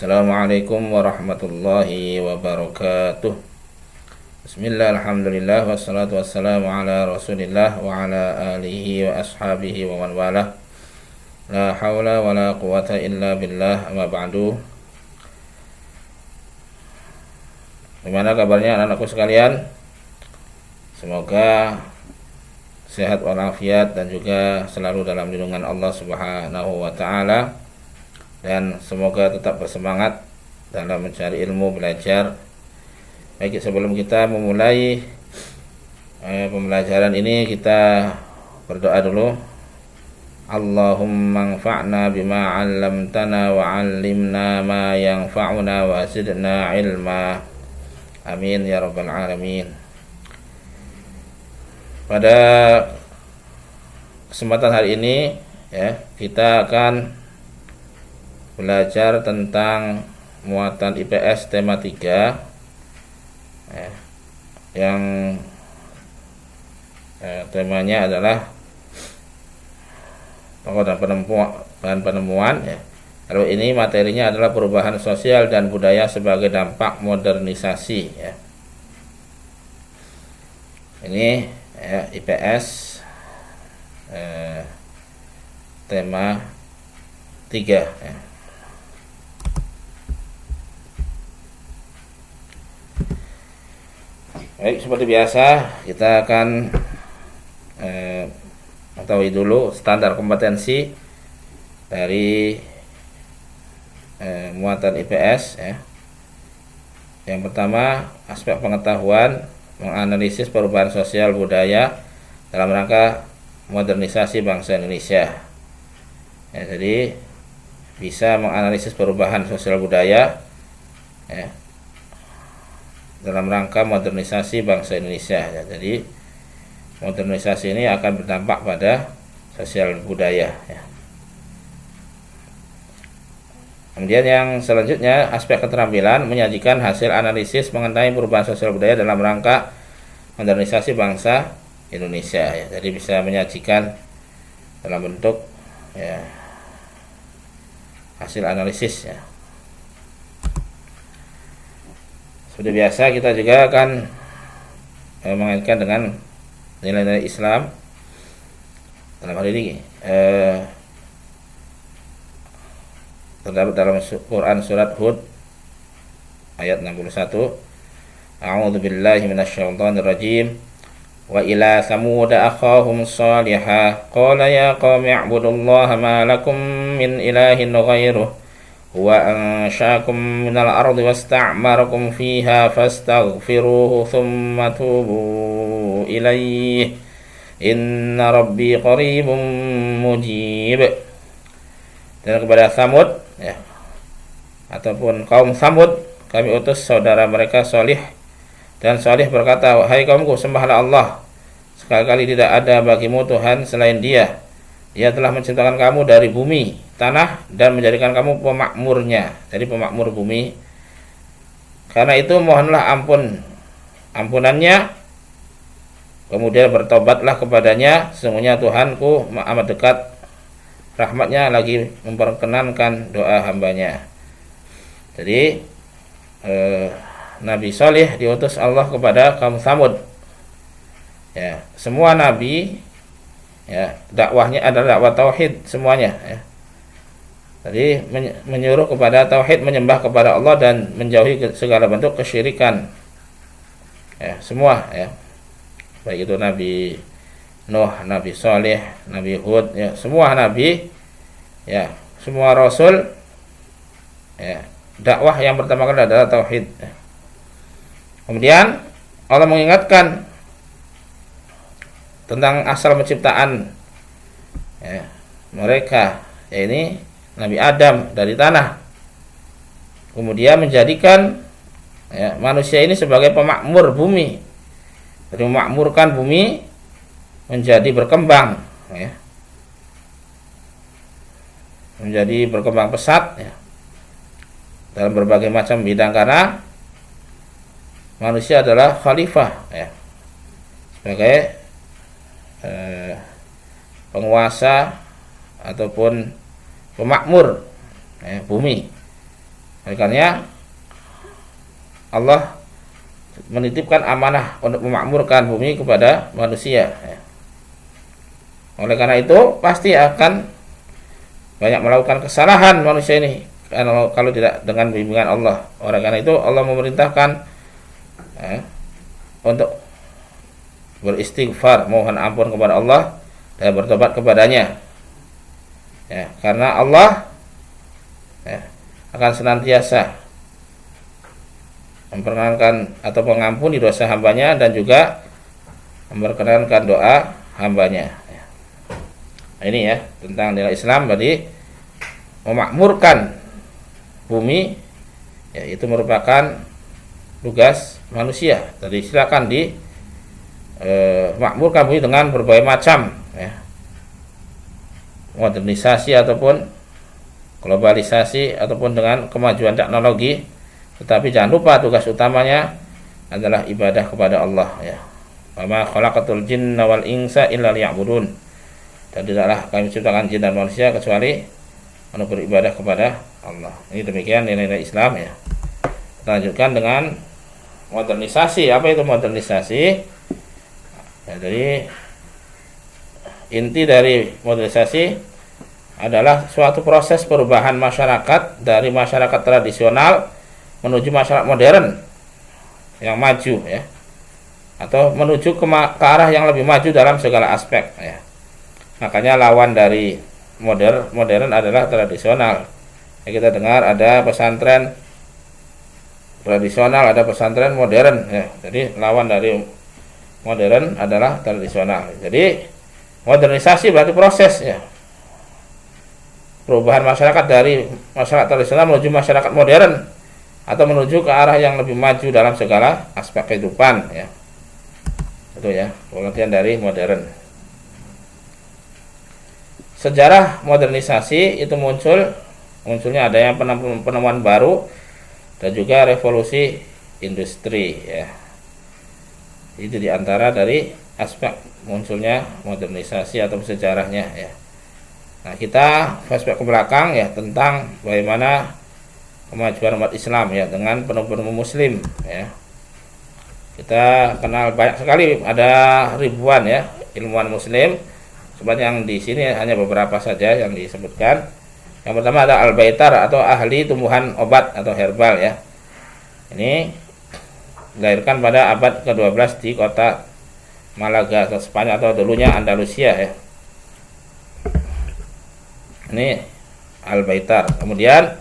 Assalamualaikum warahmatullahi wabarakatuh. Bismillah, alhamdulillah, wassalatu wassalamu ala rasulillah wa ala alihi wa ashabihi wa man walah. La hawla wa la quwata illa billah, amma ba'du. Gimana kabarnya anak-anakku sekalian? Semoga sehat walafiat dan juga selalu dalam lindungan Allah Subhanahu wa taala. Dan semoga tetap bersemangat dalam mencari ilmu, belajar. Baik, sebelum kita memulai pembelajaran ini, kita berdoa dulu. Allahumma anfa'na bima 'allamtana wa 'allimna ma yanfa'una wa zidna ilma. Amin ya rabbal alamin. Pada kesempatan hari ini kita akan belajar tentang muatan IPS tema 3 yang temanya adalah tokoh dan penemuan. Lalu ini materinya adalah perubahan sosial dan budaya sebagai dampak modernisasi. Ini IPS tema 3 . Baik, seperti biasa kita akan mengetahui dulu standar kompetensi dari muatan IPS. Yang pertama, aspek pengetahuan menganalisis perubahan sosial budaya dalam rangka modernisasi bangsa Indonesia. Jadi bisa menganalisis perubahan sosial budaya dalam rangka modernisasi bangsa Indonesia. Jadi modernisasi ini akan berdampak pada sosial budaya. Kemudian yang selanjutnya, aspek keterampilan menyajikan hasil analisis mengenai perubahan sosial budaya dalam rangka modernisasi bangsa Indonesia. Jadi bisa menyajikan dalam bentuk hasil analisis. Seperti biasa kita juga akan mengaitkan dengan nilai-nilai Islam. Dalam hal ini terdapat dalam Quran surat Hud ayat 61. A'udzu billahi minasyaitonir rajim. Wa ila samud akhahum salihah qala ya qaumi i'budullaha ma lakum min ilahin ghairuh wa ansha'akum minal ardi wasta'marakum fiha fastaghfiruhu thumma tubu ilaihi inna rabbi qaribun mujib. Dan kepada Samud ataupun kaum Samud kami utus saudara mereka Salih, dan Salih berkata, wahai kaumku, sembahlah Allah, sekali-kali tidak ada bagimu Tuhan selain Dia. Dia telah menciptakan kamu dari bumi, tanah, dan menjadikan kamu pemakmurnya. Jadi pemakmur bumi. Karena itu mohonlah ampunannya, kemudian bertobatlah kepadanya. Sesungguhnya Tuhanku amat dekat, rahmatnya lagi memperkenankan doa hambanya. Jadi Nabi Salih diutus Allah kepada kaum Samud. Semua nabi dakwahnya adalah dakwah tauhid semuanya. Jadi menyuruh kepada tauhid, menyembah kepada Allah dan menjauhi segala bentuk kesyirikan. Semua baik itu Nabi Nuh, Nabi Saleh, Nabi Hud, semua nabi, semua rasul, dakwah yang pertama kali adalah tauhid. Kemudian Allah mengingatkan tentang asal penciptaan mereka, ini Nabi Adam dari tanah, kemudian menjadikan manusia ini sebagai pemakmur bumi, jadi memakmurkan bumi menjadi berkembang, menjadi berkembang pesat dalam berbagai macam bidang, karena manusia adalah khalifah sebagai penguasa ataupun pemakmur bumi. Oleh karena Allah menitipkan amanah untuk memakmurkan bumi kepada manusia. Oleh karena itu pasti akan banyak melakukan kesalahan manusia ini kalau tidak dengan bimbingan Allah. Oleh karena itu Allah memerintahkan untuk beristighfar, mohon ampun kepada Allah dan bertobat kepadanya. Karena Allah akan senantiasa memperkenankan atau mengampuni dosa hambanya dan juga memperkenankan doa hambanya. Nah, ini ya tentang nilai Islam. Tadi memakmurkan bumi itu merupakan tugas manusia. Jadi silakan makmurkan bumi dengan berbagai macam modernisasi ataupun globalisasi ataupun dengan kemajuan teknologi, tetapi jangan lupa tugas utamanya adalah ibadah kepada Allah ya. Wa ma khalaqatul jinna wal insa illa liya'budun. Dan tidaklah kami ciptakan jin dan manusia kecuali untuk beribadah kepada Allah. Ini demikian nilai-nilai Islam ya. Kita lanjutkan dengan modernisasi. Apa itu modernisasi? Ya, jadi inti dari modernisasi adalah suatu proses perubahan masyarakat dari masyarakat tradisional menuju masyarakat modern yang maju ya, atau menuju ke arah yang lebih maju dalam segala aspek ya. Makanya lawan dari modern adalah tradisional. Ya, kita dengar ada pesantren tradisional, ada pesantren modern ya. Jadi lawan dari modern adalah tradisional. Jadi modernisasi berarti proses ya, perubahan masyarakat dari masyarakat tradisional menuju masyarakat modern atau menuju ke arah yang lebih maju dalam segala aspek kehidupan ya. Itu ya pengertian dari modern. Sejarah modernisasi itu munculnya adanya penemuan baru dan juga revolusi industri ya. Itu diantara dari aspek munculnya modernisasi atau sejarahnya ya. Nah, kita flashback ke belakang ya tentang bagaimana kemajuan umat Islam ya dengan penemu-penemu Muslim ya. Kita kenal banyak sekali, ada ribuan ya ilmuwan Muslim. Sebenarnya yang di sini hanya beberapa saja yang disebutkan. Yang pertama ada Al-Baitar atau ahli tumbuhan obat atau herbal ya. Ini dilahirkan pada abad ke-12 di kota Malaga atau Spanyol atau dulunya Andalusia ya. Ini Al-Baitar. Kemudian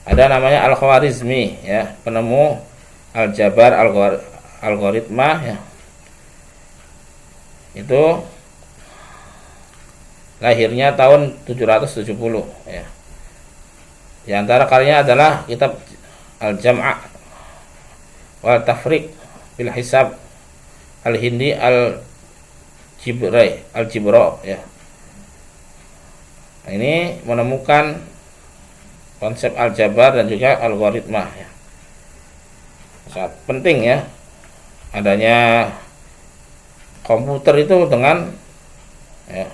ada namanya Al-Khwarizmi ya, penemu aljabar algoritma ya. Itu lahirnya tahun 770 ya. Di antara karyanya adalah kitab Al-Jam'a wal Tafriq bil Hisab Al-Hindi Al-Jibro ya. Nah, ini menemukan konsep aljabar dan juga algoritma ya. Sangat penting ya adanya komputer itu dengan ya,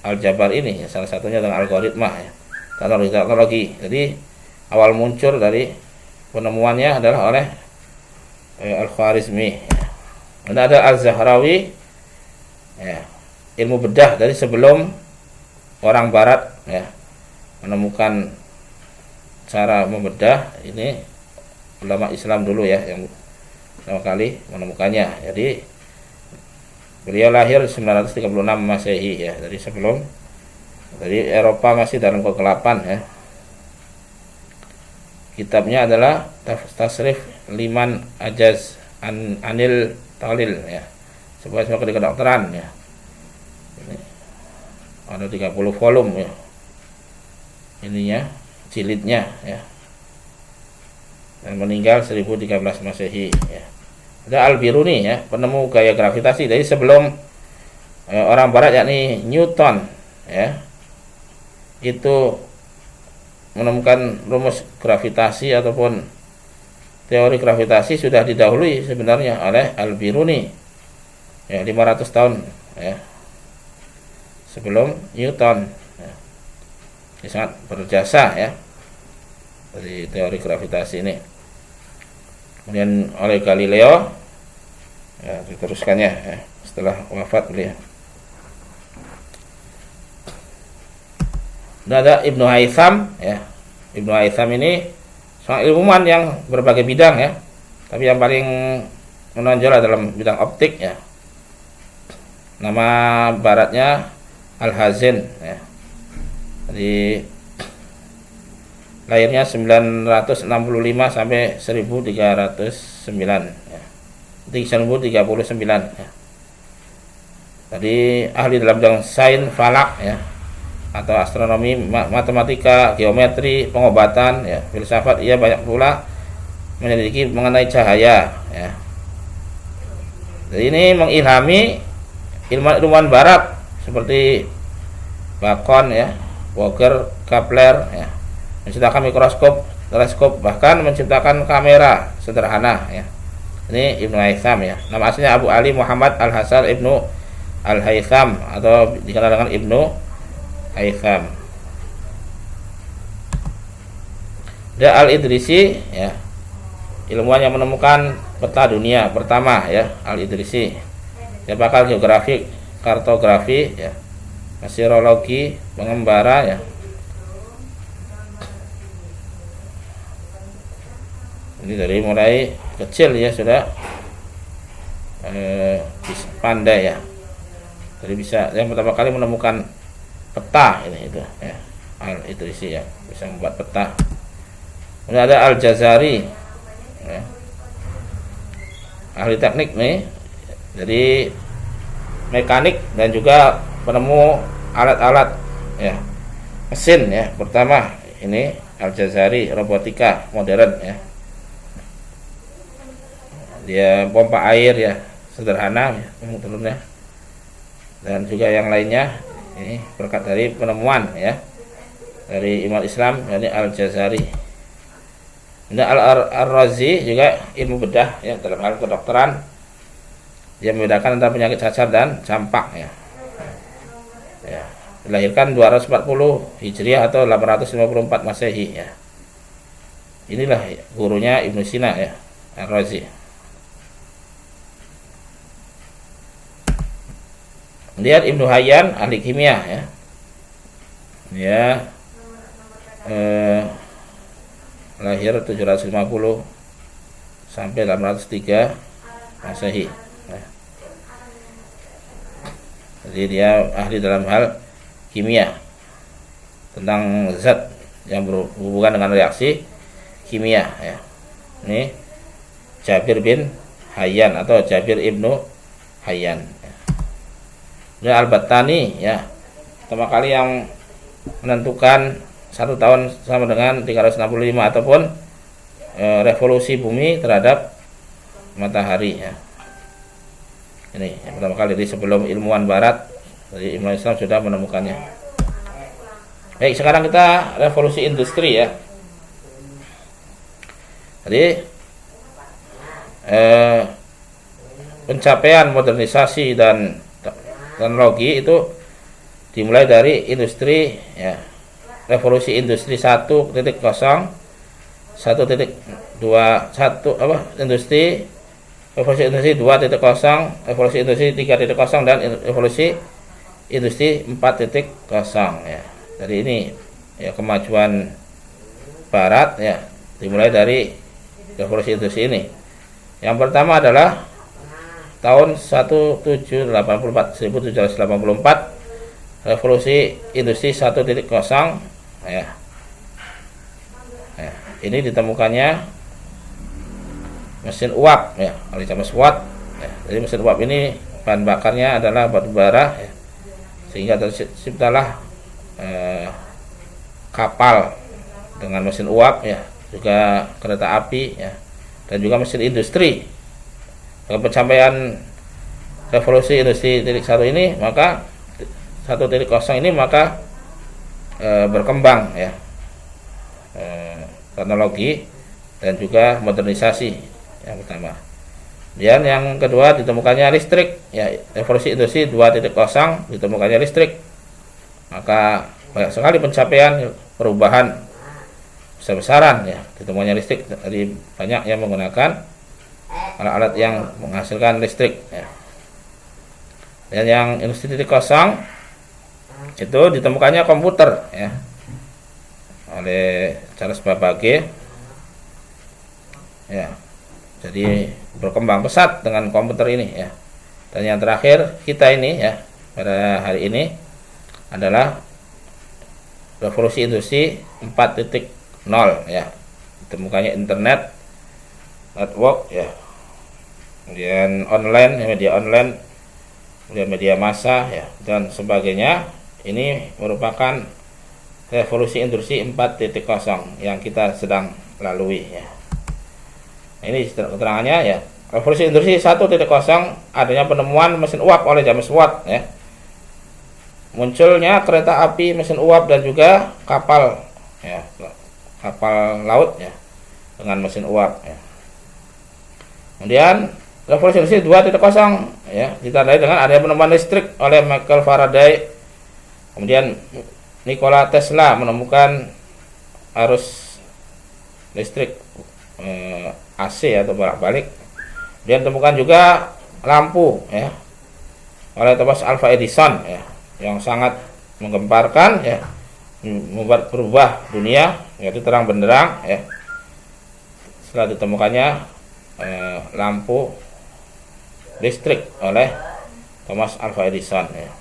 aljabar ini ya, salah satunya dengan algoritma ya, teknologi. Jadi awal muncul dari penemuannya adalah oleh Al-Khwarizmi ya. Dan ada Al-Zahrawi ya, ilmu bedah dari sebelum orang barat ya menemukan cara membedah. Ini ulama Islam dulu ya yang pertama kali menemukannya. Jadi beliau lahir 936 Masehi ya, dari sebelum, dari Eropa masih dalam kegelapan ya. Kitabnya adalah Tasrif Liman Ajaz Anil Talil ya, sebuah kedokteran ya. Ini ada 30 volume ya. Ininya jilidnya ya. Dan meninggal 1013 Masehi ya. Ada Al-Biruni ya, penemu gaya gravitasi dari sebelum orang barat yakni Newton ya. Itu menemukan rumus gravitasi ataupun teori gravitasi sudah didahului sebenarnya oleh Al-Biruni ya, 500 tahun ya sebelum Newton ya. Ini sangat berjasa ya dari teori gravitasi ini. Kemudian oleh Galileo, ya, diteruskannya ya, setelah wafat beliau. Dan ada Ibnu Haytham ya. Ibnu Haytham ini seorang ilmuwan yang berbagai bidang ya, tapi yang paling menonjol dalam bidang optik ya. Nama baratnya Al-Hazin ya. Jadi lahirnya 965 sampai 1309 ya. 1039 ya. Tadi ahli dalam bidang sains falak ya, atau astronomi, matematika, geometri, pengobatan ya, filsafat. Ia banyak pula menyelidiki mengenai cahaya ya. Jadi ini mengilhami ilmuwan barat seperti Bacon ya, Vogel, Kepler ya, menciptakan mikroskop, teleskop, bahkan menciptakan kamera sederhana ya. Ini Ibnu Haytham ya. Nama aslinya Abu Ali Muhammad Al-Hasan Ibnu Al-Haytham, atau dikenal dengan Ibnu Haytham. Dia Al-Idrisi ya, ilmuwan yang menemukan peta dunia pertama ya, Al-Idrisi. Dia pakar geografi, kartografi ya, meteorologi, pengembara ya. Ini dari mulai kecil ya sudah bisa pandai ya. Jadi bisa yang pertama kali menemukan peta ini itu ya, Al-Idrisi ya, bisa membuat peta. Kemudian ada Al-Jazari ya, ahli teknik nih, jadi mekanik dan juga penemu alat-alat ya, mesin ya. Pertama ini Al-Jazari, robotika modern ya. Dia pompa air ya, sederhana ya, turunnya. Dan juga yang lainnya ini berkat dari penemuan ya dari imam Islam, yakni Al-Jazari. Dan Al-Razi juga ilmu bedah ya, dalam hal kedokteran. Dia membedakan antara penyakit cacar dan campak ya. Ya, dilahirkan 240 Hijriah atau 854 Masehi ya. Inilah gurunya Ibnu Sina ya, Al-Razi. Lihat Ibnu Hayyan, ahli kimia ya. Dia lahir 750 sampai 803 Masehi. Ya. Jadi dia ahli dalam hal kimia, tentang zat yang berhubungan dengan reaksi kimia ya. Ini Jabir bin Hayyan atau Jabir Ibnu Hayyan. Dan Al-Battani ya, pertama kali yang menentukan 1 tahun sama dengan 365 ataupun revolusi bumi terhadap matahari ya. Ini yang pertama kali, di sebelum ilmuwan barat, jadi ilmuwan Islam sudah menemukannya. Baik, sekarang kita revolusi industri ya. Jadi pencapaian modernisasi dan teknologi itu dimulai dari industri ya, revolusi industri 1.0, 1.21 apa, industri revolusi industri 2.0, revolusi industri 3.0 dan revolusi industri 4.0 ya. Jadi ini ya kemajuan barat ya, dimulai dari revolusi industri ini. Yang pertama adalah tahun 1784 revolusi industri 1.0 ya. Ya, ini ditemukannya mesin uap ya, oleh James Watt ya. Jadi mesin uap ini bahan bakarnya adalah batu bara ya, sehingga terciptalah kapal dengan mesin uap ya, juga kereta api ya, dan juga mesin industri. Dengan pencapaian revolusi industri 1.0 ini, maka 1.0 ini maka berkembang ya, teknologi dan juga modernisasi yang pertama. Dan yang kedua ditemukannya listrik ya, revolusi industri 2.0 ditemukannya listrik. Maka banyak sekali pencapaian perubahan besar-besaran ya. Ditemukannya listrik dari banyak yang menggunakan alat-alat yang menghasilkan listrik ya. Dan yang industri 0 itu ditemukannya komputer ya, oleh Charles Babbage ya. Jadi berkembang pesat dengan komputer ini ya. Dan yang terakhir kita ini ya, pada hari ini adalah revolusi industri 4.0 ya. Ditemukannya internet, network ya, kemudian online, media online, kemudian media massa ya, dan sebagainya. Ini merupakan revolusi industri 4.0 yang kita sedang lalui ya. Ini keterangannya ya. Revolusi industri 1.0 adanya penemuan mesin uap oleh James Watt ya. Munculnya kereta api mesin uap dan juga kapal ya, kapal laut ya dengan mesin uap ya. Kemudian revolusi industri 2.0 ya ditandai dengan adanya penemuan listrik oleh Michael Faraday. Kemudian Nikola Tesla menemukan arus listrik AC atau bolak-balik. Dia temukan juga lampu ya oleh Thomas Alva Edison ya, yang sangat menggemparkan ya, membuat berubah dunia, yaitu terang benderang ya. Setelah ditemukannya lampu listrik oleh Thomas Alva Edison ya.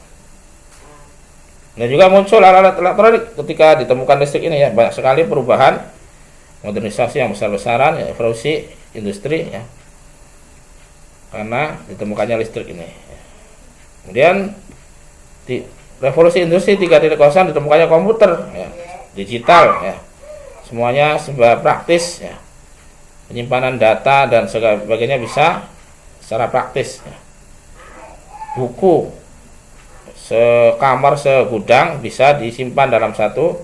Dan juga muncul alat-alat elektronik ketika ditemukan listrik ini ya. Banyak sekali perubahan, modernisasi yang besar-besaran ya, revolusi industri ya, karena ditemukannya listrik ini. Kemudian di revolusi industri 3.0 ditemukannya komputer ya, digital ya. Semuanya serba praktis ya. Penyimpanan data dan sebagainya bisa secara praktis ya. Buku sekamar segudang bisa disimpan dalam satu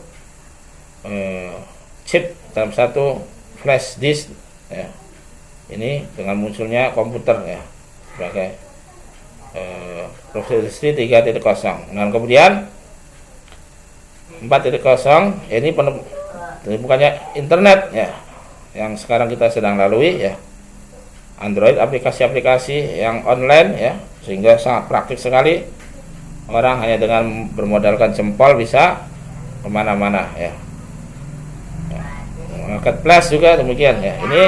chip, dalam satu flash disk ya. Ini dengan munculnya komputer ya sebagai revolusi 3.0. Dan kemudian 4.0 ini bukannya internet ya, yang sekarang kita sedang lalui ya. Android, aplikasi-aplikasi yang online ya, sehingga sangat praktik sekali. Orang hanya dengan bermodalkan jempol bisa kemana-mana ya. Marketplace juga demikian ya. Ini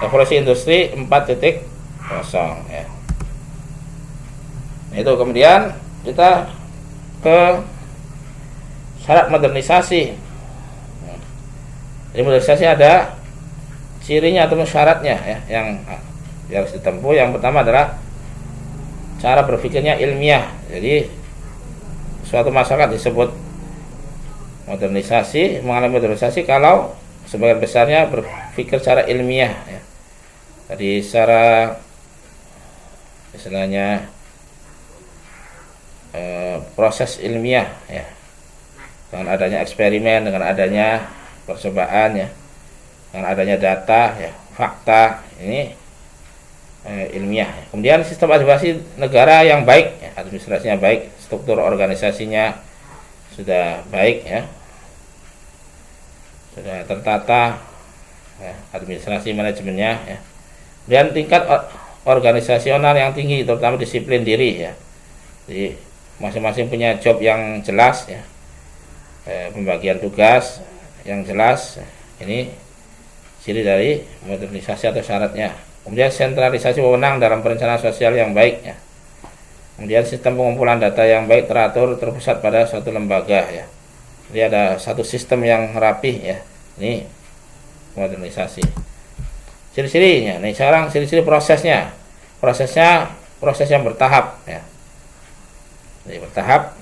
revolusi industri 4.0 ya. Itu kemudian kita ke syarat modernisasi. Jadi modernisasi ada cirinya atau syaratnya ya, yang harus ditempuh. Yang pertama adalah cara berpikirnya ilmiah. Jadi suatu masyarakat disebut modernisasi, mengalami modernisasi kalau sebagian besarnya berpikir secara ilmiah ya. Jadi secara istilahnya proses ilmiah ya, dengan adanya eksperimen, dengan adanya percobaan ya, dengan adanya data ya, fakta, ini ilmiah. Kemudian sistem administrasi negara yang baik ya, administrasinya baik, struktur organisasinya sudah baik ya, sudah tertata ya, administrasi manajemennya ya. Dan tingkat organisasional yang tinggi, terutama disiplin diri ya. Jadi masing-masing punya job yang jelas ya, pembagian tugas yang jelas. Ini ciri dari modernisasi atau syaratnya. Kemudian sentralisasi wewenang dalam perencanaan sosial yang baik ya. Kemudian sistem pengumpulan data yang baik, teratur, terpusat pada suatu lembaga ya. Jadi ada satu sistem yang rapi ya. Ini modernisasi. Ciri-cirinya, nih sekarang ciri-ciri prosesnya. Proses yang bertahap ya. Jadi bertahap,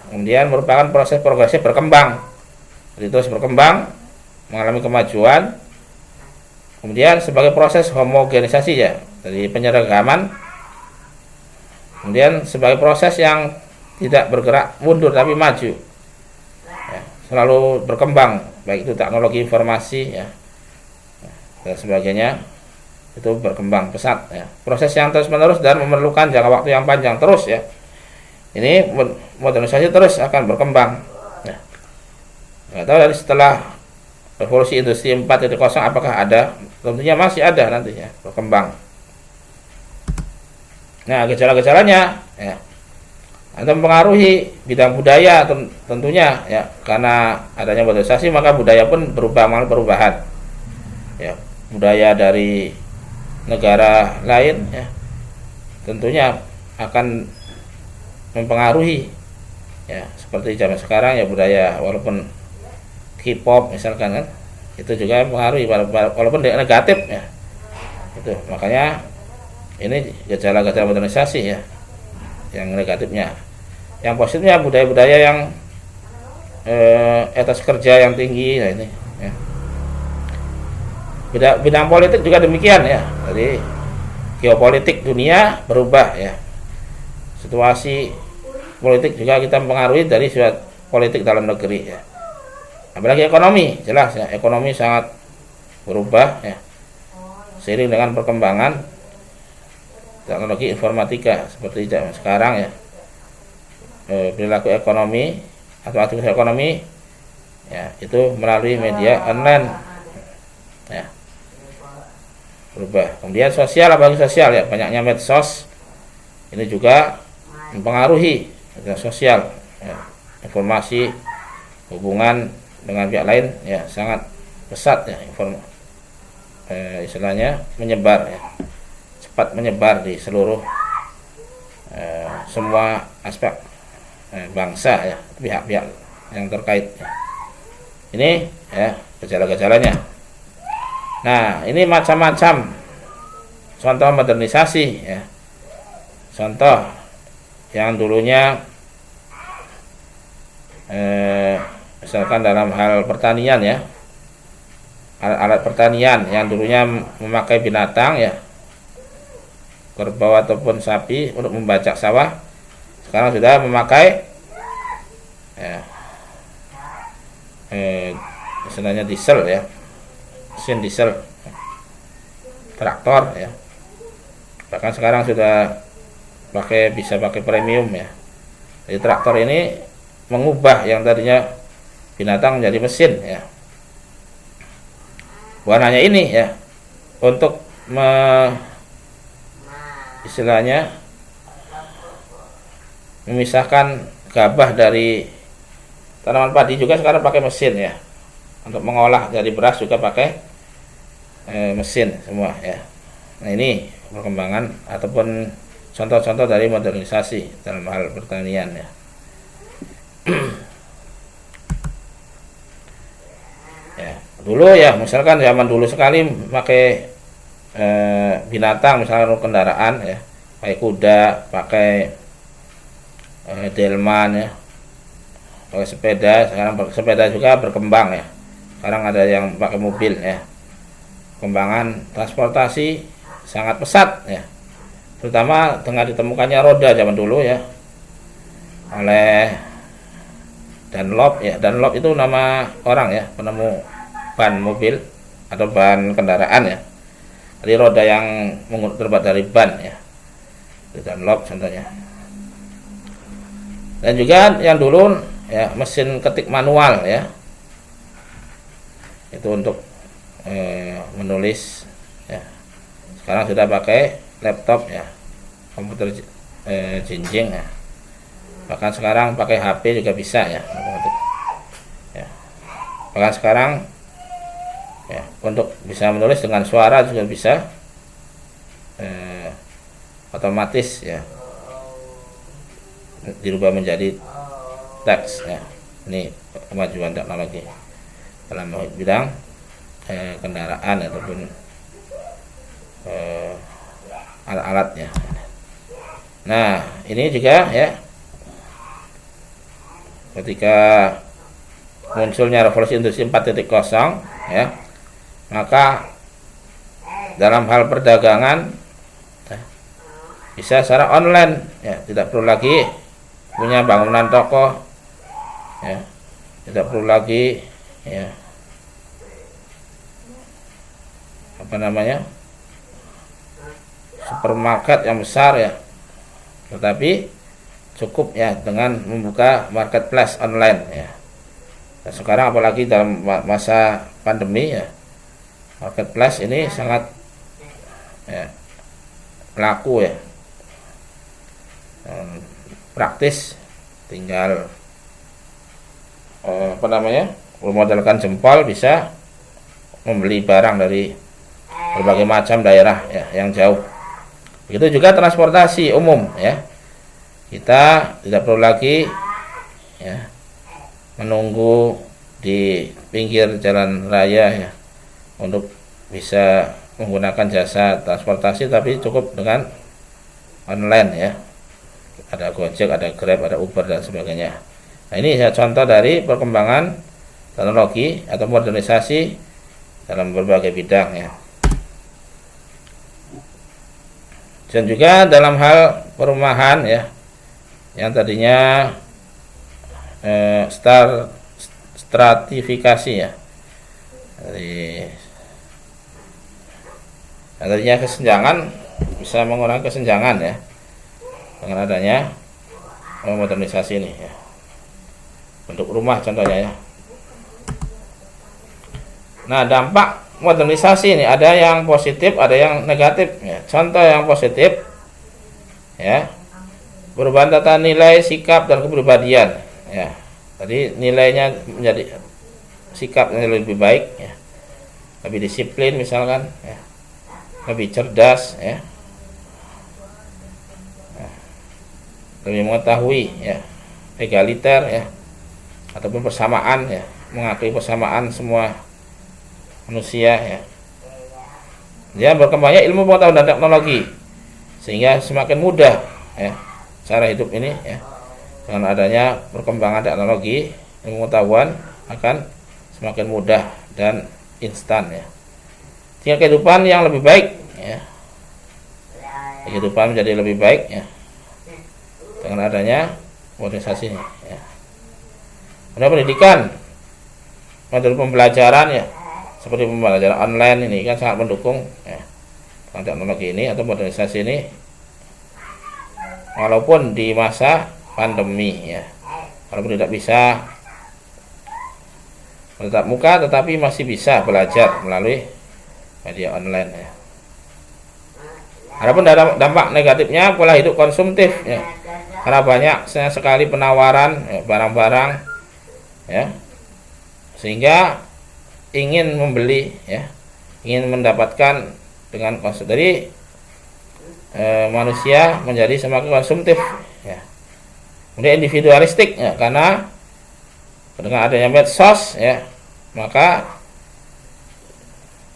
kemudian merupakan proses progresif berkembang. Jadi terus berkembang, mengalami kemajuan. Kemudian sebagai proses homogenisasi ya, dari penyeragaman. Kemudian sebagai proses yang tidak bergerak mundur tapi maju ya, selalu berkembang, baik itu teknologi informasi ya, dan sebagainya, itu berkembang pesat ya. Proses yang terus menerus dan memerlukan jangka waktu yang panjang terus ya. Ini modernisasi terus akan berkembang ya. Nggak tahu dari setelah revolusi industri 4.0 apakah ada? Tentunya masih ada nanti ya, berkembang. Nah, gejala-gejalanya ya, atau mempengaruhi bidang budaya tentunya ya, karena adanya modernisasi maka budaya pun berubah, malah perubahan ya, budaya dari negara lain ya, tentunya akan mempengaruhi ya, seperti zaman sekarang ya, budaya walaupun K-pop misalkan kan, itu juga mempengaruhi walaupun negatif ya, itu makanya ini gejala-gejala modernisasi ya, yang negatifnya. Yang positifnya budaya-budaya yang etos kerja yang tinggi. Nah ini ya. Bidang politik juga demikian ya. Jadi geopolitik dunia berubah ya, situasi politik juga kita mempengaruhi dari politik dalam negeri ya. Apalagi ekonomi, jelas ya, ekonomi sangat berubah ya, seiring dengan perkembangan teknologi informatika seperti zaman sekarang ya. Perilaku ekonomi atau aktivitas ekonomi ya, itu melalui media online ya, berubah. Kemudian sosial, apalagi sosial ya, banyaknya medsos ini juga mempengaruhi sosial ya, informasi hubungan dengan pihak lain ya sangat pesat ya, istilahnya menyebar ya, cepat menyebar di seluruh semua aspek bangsa ya, pihak-pihak yang terkait ya. Ini ya gejala-gejalanya. Nah, ini macam-macam contoh modernisasi ya. Contoh yang dulunya misalkan dalam hal pertanian ya, alat pertanian yang dulunya memakai binatang ya, kerbau ataupun sapi untuk membajak sawah, sekarang sudah memakai ya, istilahnya diesel ya, mesin diesel, traktor ya, bahkan sekarang sudah bisa pakai premium ya. Jadi traktor ini mengubah yang tadinya binatang menjadi mesin ya. Bukan hanya ini ya, untuk istilahnya memisahkan gabah dari tanaman padi juga sekarang pakai mesin ya. Untuk mengolah dari beras juga pakai mesin semua ya. Nah, ini perkembangan ataupun contoh-contoh dari modernisasi dalam hal pertanian ya. Ya, dulu ya, misalkan zaman dulu sekali pakai binatang, misalnya kendaraan ya, pakai kuda, pakai delman ya, pakai sepeda. Sekarang sepeda juga berkembang ya, sekarang ada yang pakai mobil ya. Perkembangan transportasi sangat pesat ya, terutama dengan ditemukannya roda zaman dulu ya oleh Dunlop ya. Dunlop itu nama orang ya, penemu ban mobil atau ban kendaraan ya. Jadi roda yang terbuat dari ban ya, itu Dunlop contohnya. Dan juga yang dulu ya, mesin ketik manual ya, itu untuk menulis ya. Sekarang sudah pakai laptop ya, komputer jinjing ya. Bahkan sekarang pakai HP juga bisa ya, ya. Bahkan sekarang ya, untuk bisa menulis dengan suara juga bisa otomatis ya, dirubah menjadi teks ya. Ini kemajuan teknologi dalam bidang kendaraan ataupun alat-alatnya. Nah, ini juga ya, ketika munculnya revolusi industri 4.0 ya, maka dalam hal perdagangan ya, bisa secara online ya, tidak perlu lagi punya bangunan toko ya, tidak perlu lagi ya, supermarket yang besar ya, tetapi cukup ya dengan membuka marketplace online ya. Nah, sekarang apalagi dalam masa pandemi ya, marketplace ini sangat ya, laku ya, praktis, tinggal bermodalkan jempol bisa membeli barang dari berbagai macam daerah ya, yang jauh. Begitu juga transportasi umum ya, kita tidak perlu lagi ya menunggu di pinggir jalan raya ya untuk bisa menggunakan jasa transportasi, tapi cukup dengan online ya, ada Gojek, ada Grab, ada Uber dan sebagainya. Nah, ini ya contoh dari perkembangan teknologi atau modernisasi dalam berbagai bidang ya. Dan juga dalam hal perumahan ya, yang tadinya stratifikasi ya, dari tadinya kesenjangan bisa mengurangi kesenjangan ya dengan adanya modernisasi ini ya. Bentuk rumah contohnya ya. Nah, dampak modernisasi ini ada yang positif, ada yang negatif ya. Contoh yang positif ya, perubahan tata nilai, sikap dan kepribadian ya. Tadi nilainya menjadi sikapnya lebih baik ya, lebih disiplin misalkan ya, lebih cerdas ya, lebih mengetahui ya, egaliter ya, ataupun persamaan ya, mengakui persamaan semua manusia ya. Dia berkembangnya ilmu pengetahuan dan teknologi sehingga semakin mudah ya cara hidup ini ya. Dengan adanya perkembangan teknologi, ilmu pengetahuan akan semakin mudah dan instan ya. Sehingga kehidupan yang lebih baik ya. Kehidupan menjadi lebih baik ya dengan adanya modernisasi ini ya. Kemudian pendidikan, metode pembelajaran ya, seperti pembelajaran online ini kan sangat mendukung ya, teknologi ini atau modernisasi ini, walaupun di masa pandemi ya, walaupun tidak bisa bertatap muka, tetapi masih bisa belajar melalui media online ya. Adapun dampak negatifnya pola hidup konsumtif ya, karena banyak sekali penawaran ya, barang-barang ya, sehingga ingin membeli ya, ingin mendapatkan dengan konsumtif. Jadi manusia menjadi semakin konsumtif ya. Kemudian individualistik ya, karena dengan adanya medsos ya, maka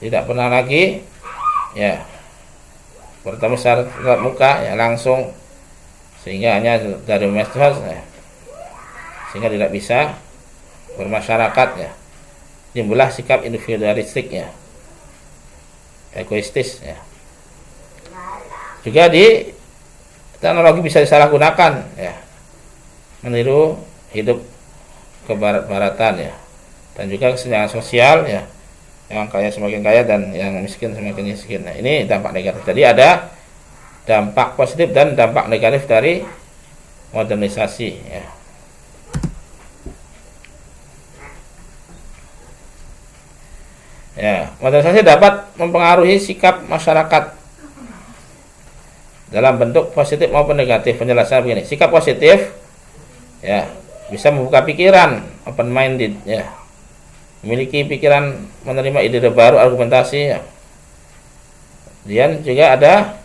tidak pernah lagi ya bertemu secara muka ya langsung, sehingga hanya dari medsos ya, sehingga tidak bisa bermasyarakat ya. Timbullah sikap individualistik ya, egoistis ya. Juga di teknologi bisa disalahgunakan ya, meniru hidup kebarat-baratan ya, dan juga kesenjangan sosial ya, yang kaya semakin kaya dan yang miskin semakin miskin. Nah, ini dampak negatif. Jadi ada dampak positif dan dampak negatif dari modernisasi ya. Ya, modernisasi dapat mempengaruhi sikap masyarakat dalam bentuk positif maupun negatif. Penjelasan begini, sikap positif ya bisa membuka pikiran, open minded ya, memiliki pikiran menerima ide baru, argumentasi ya. Dan juga ada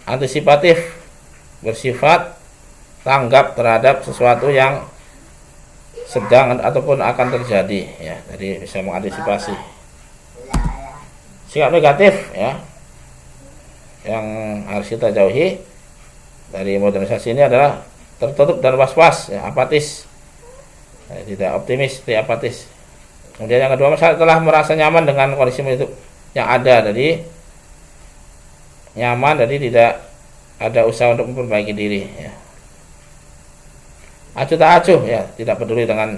antisipatif, bersifat tanggap terhadap sesuatu yang sedang ataupun akan terjadi ya, jadi bisa mengantisipasi. Sikap negatif ya, yang harus kita jauhi dari modernisasi ini adalah tertutup dan was-was ya, apatis ya, tidak optimis, tidak apatis. Kemudian yang kedua, masyarakat telah merasa nyaman dengan kondisi hidup yang ada, jadi nyaman, jadi tidak ada usaha untuk memperbaiki diri ya. Acuh tak acuh ya, tidak peduli dengan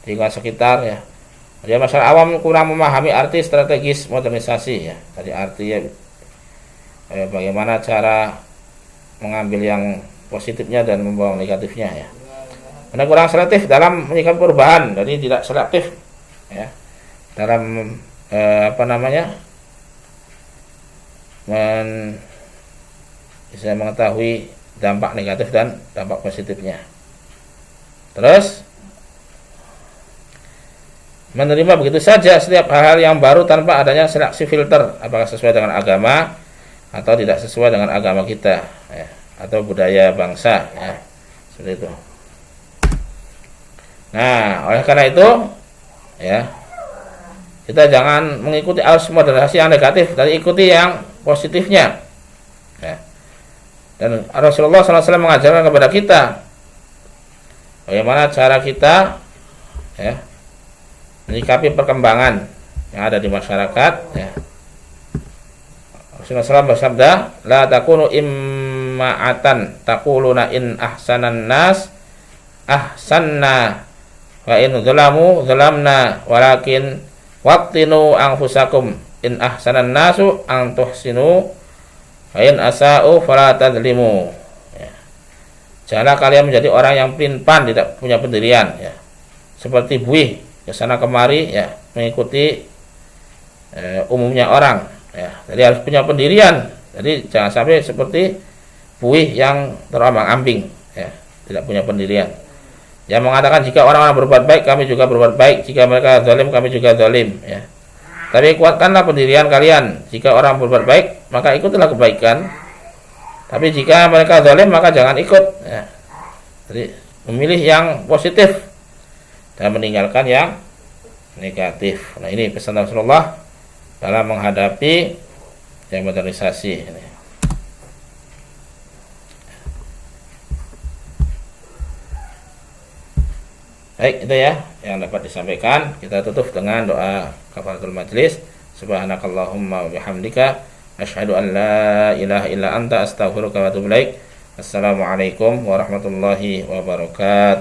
lingkungan sekitar ya. Jadi masyarakat awam kurang memahami arti strategis modernisasi ya. Tadi artinya bagaimana cara mengambil yang positifnya dan membawa negatifnya ya. Anda kurang selektif dalam menyikapi perubahan, jadi tidak selektif ya dalam bisa mengetahui dampak negatif dan dampak positifnya. Terus menerima begitu saja setiap hal-hal yang baru tanpa adanya seleksi filter, apakah sesuai dengan agama atau tidak sesuai dengan agama kita ya, atau budaya bangsa ya, seperti itu. Nah, oleh karena itu ya, kita jangan mengikuti arus moderasi yang negatif, tapi ikuti yang positifnya ya. Dan Rasulullah SAW mengajarkan kepada kita bagaimana cara kita ya menyikapi perkembangan yang ada di masyarakat ya. Rasulullah SAW bersabda, la takunu imma'atan taquluna in ahsanan nas ahsanna wa in zalamu zalamna walakin waqtinu anfusakum in ahsanan nasu an tuhsinu wa in asa'u fala tadlimu ya. Janganlah kalian menjadi orang yang pelin-pelan, tidak punya pendirian ya, seperti buih ke sana kemari ya, mengikuti umumnya orang ya. Jadi harus punya pendirian. Jadi jangan sampai seperti buih yang terombang-ambing ya, tidak punya pendirian. Yang mengatakan jika orang-orang berbuat baik, kami juga berbuat baik, jika mereka zalim, kami juga zalim ya. Tapi kuatkanlah pendirian kalian. Jika orang berbuat baik, maka ikutilah kebaikan. Tapi jika mereka zalim, maka jangan ikut ya. Jadi memilih yang positif dan meninggalkan yang negatif. Nah, ini pesan Rasulullah dalam menghadapi demonetisasi ini. Baik, itu ya yang dapat disampaikan. Kita tutup dengan doa kafaratul majlis. Subhanakallahumma wa bihamdika asyhadu an la ilaha illa anta astaghfiruka wa atubu ilaik. Assalamualaikum warahmatullahi wabarakatuh.